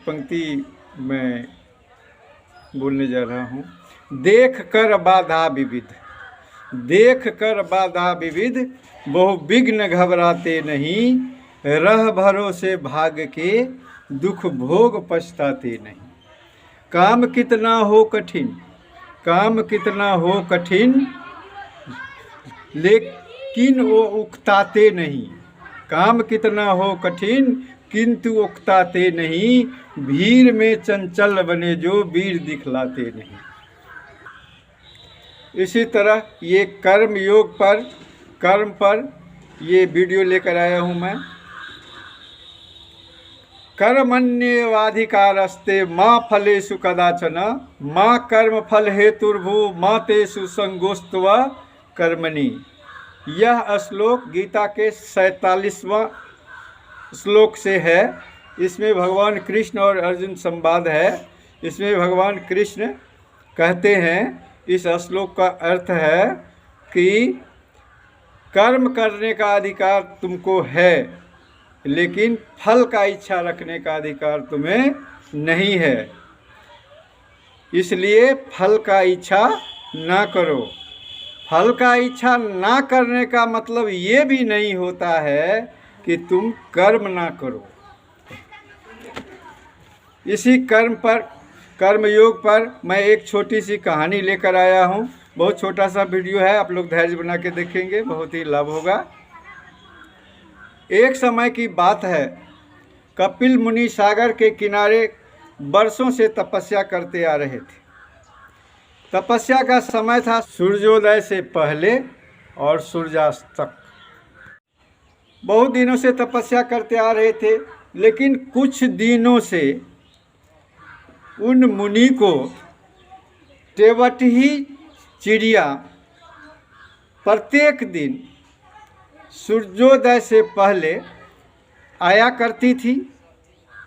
पंक्ति मैं बोलने जा रहा हूँ। देख कर बाधा विविध, देख कर बाधा विविध, बहु विघ्न घबराते नहीं, रह भरोसे भाग के, दुख भोग पछताते नहीं। काम कितना हो कठिन, काम कितना हो कठिन, लेकिन वो उकताते नहीं। काम कितना हो कठिन किंतु उकताते नहीं, भीड़ में चंचल बने जो वीर दिखलाते नहीं। इसी तरह ये कर्म योग पर, कर्म पर ये वीडियो लेकर आया हूँ मैं। कर्मण्येवाधिकारस्ते माँ फलेषु कदाचन, माँ कर्म फल हेतुर्भु माँ तेषु संगोस्त्व कर्मणि। यह श्लोक गीता के 47वां श्लोक से है। इसमें भगवान कृष्ण और अर्जुन संवाद है। इसमें भगवान कृष्ण कहते हैं, इस श्लोक का अर्थ है कि कर्म करने का अधिकार तुमको है, लेकिन फल का इच्छा रखने का अधिकार तुम्हें नहीं है। इसलिए फल का इच्छा ना करो। फल का इच्छा ना करने का मतलब ये भी नहीं होता है कि तुम कर्म ना करो। इसी कर्म पर, कर्म योग पर मैं एक छोटी सी कहानी लेकर आया हूँ। बहुत छोटा सा वीडियो है, आप लोग धैर्य बना के देखेंगे, बहुत ही लाभ होगा। एक समय की बात है, कपिल मुनि सागर के किनारे वर्षों से तपस्या करते आ रहे थे। तपस्या का समय था सूर्योदय से पहले और सूर्यास्त तक। बहुत दिनों से तपस्या करते आ रहे थे, लेकिन कुछ दिनों से उन मुनि को टेवटही चिड़िया प्रत्येक दिन सूर्योदय से पहले आया करती थी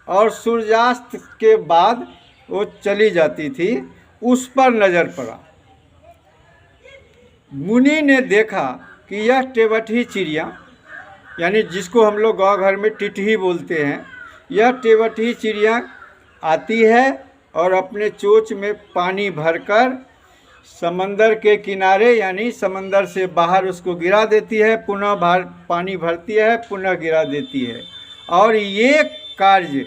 और सूर्यास्त के बाद वो चली जाती थी। उस पर नज़र पड़ा। मुनि ने देखा कि यह टेवटही चिड़िया, यानी जिसको हम लोग गाँव घर में टिटही बोलते हैं, यह टेवटही चिड़िया आती है और अपने चोंच में पानी भरकर समंदर के किनारे, यानी समंदर से बाहर उसको गिरा देती है, पुनः पानी भरती है, पुनः गिरा देती है। और ये कार्य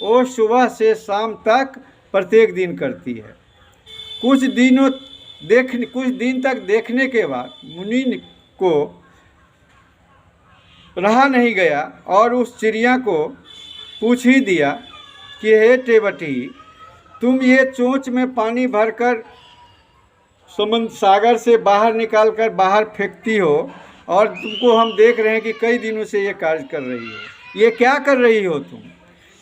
वो सुबह से शाम तक प्रत्येक दिन करती है। कुछ दिन तक देखने के बाद मुनि को रहा नहीं गया और उस चिड़िया को पूछ ही दिया कि हे टेवटही, तुम ये चोंच में पानी भरकर सागर से बाहर निकालकर बाहर फेंकती हो, और तुमको हम देख रहे हैं कि कई दिनों से ये कार्य कर रही हो, ये क्या कर रही हो तुम?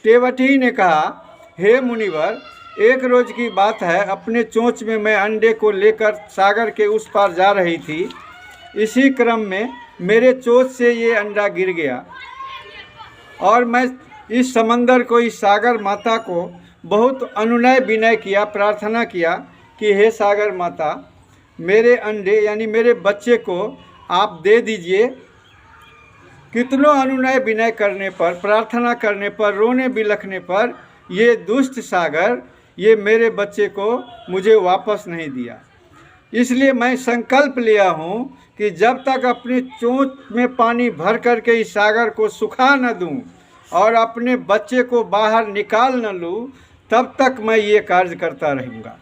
टेवटही ने कहा, हे मुनिवर, एक रोज की बात है, अपने चोंच में मैं अंडे को लेकर सागर के उस पार जा रही थी। इसी क्रम में मेरे चोंच से ये अंडा गिर गया और मैं इस समंदर को, इस सागर माता को बहुत अनुनय विनय किया, प्रार्थना किया कि हे सागर माता, मेरे अंडे यानी मेरे बच्चे को आप दे दीजिए। कितनों अनुनय विनय करने पर, प्रार्थना करने पर, रोने बिलखने पर ये दुष्ट सागर ये मेरे बच्चे को मुझे वापस नहीं दिया। इसलिए मैं संकल्प लिया हूँ कि जब तक अपनी चोंच में पानी भर करके इस सागर को सुखा न दूँ और अपने बच्चे को बाहर निकाल न लूँ, तब तक मैं ये कार्य करता रहूँगा।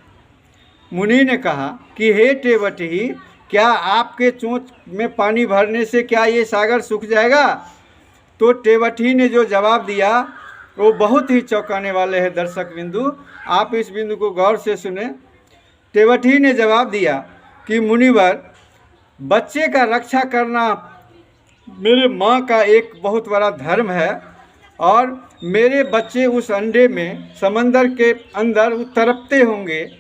मुनि ने कहा कि हे टेवटही, क्या आपके चोंच में पानी भरने से क्या ये सागर सूख जाएगा? तो टेवटही ने जो जवाब दिया वो बहुत ही चौंकाने वाले हैं। दर्शक बिंदु, आप इस बिंदु को गौर से सुने। टेवटही ने जवाब दिया कि मुनिवर, बच्चे का रक्षा करना मेरे माँ का एक बहुत बड़ा धर्म है और मेरे बच्चे उस अंडे में समंदर के अंदर तड़पते होंगे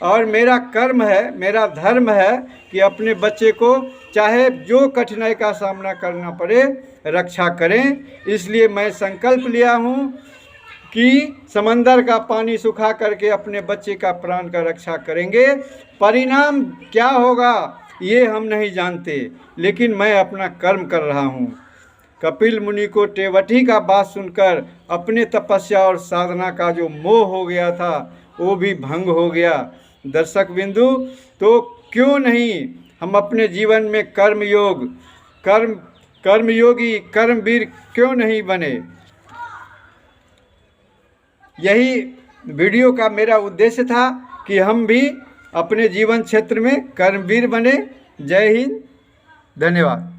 और मेरा कर्म है, मेरा धर्म है कि अपने बच्चे को चाहे जो कठिनाई का सामना करना पड़े रक्षा करें। इसलिए मैं संकल्प लिया हूँ कि समंदर का पानी सुखा करके अपने बच्चे का प्राण का रक्षा करेंगे। परिणाम क्या होगा ये हम नहीं जानते, लेकिन मैं अपना कर्म कर रहा हूँ। कपिल मुनि को टेवठी का बात सुनकर अपने तपस्या और साधना का जो मोह हो गया था वो भी भंग हो गया। दर्शक बिंदु, तो क्यों नहीं हम अपने जीवन में कर्मयोगी कर्मवीर क्यों नहीं बने। यही वीडियो का मेरा उद्देश्य था कि हम भी अपने जीवन क्षेत्र में कर्मवीर बने। जय हिंद, धन्यवाद।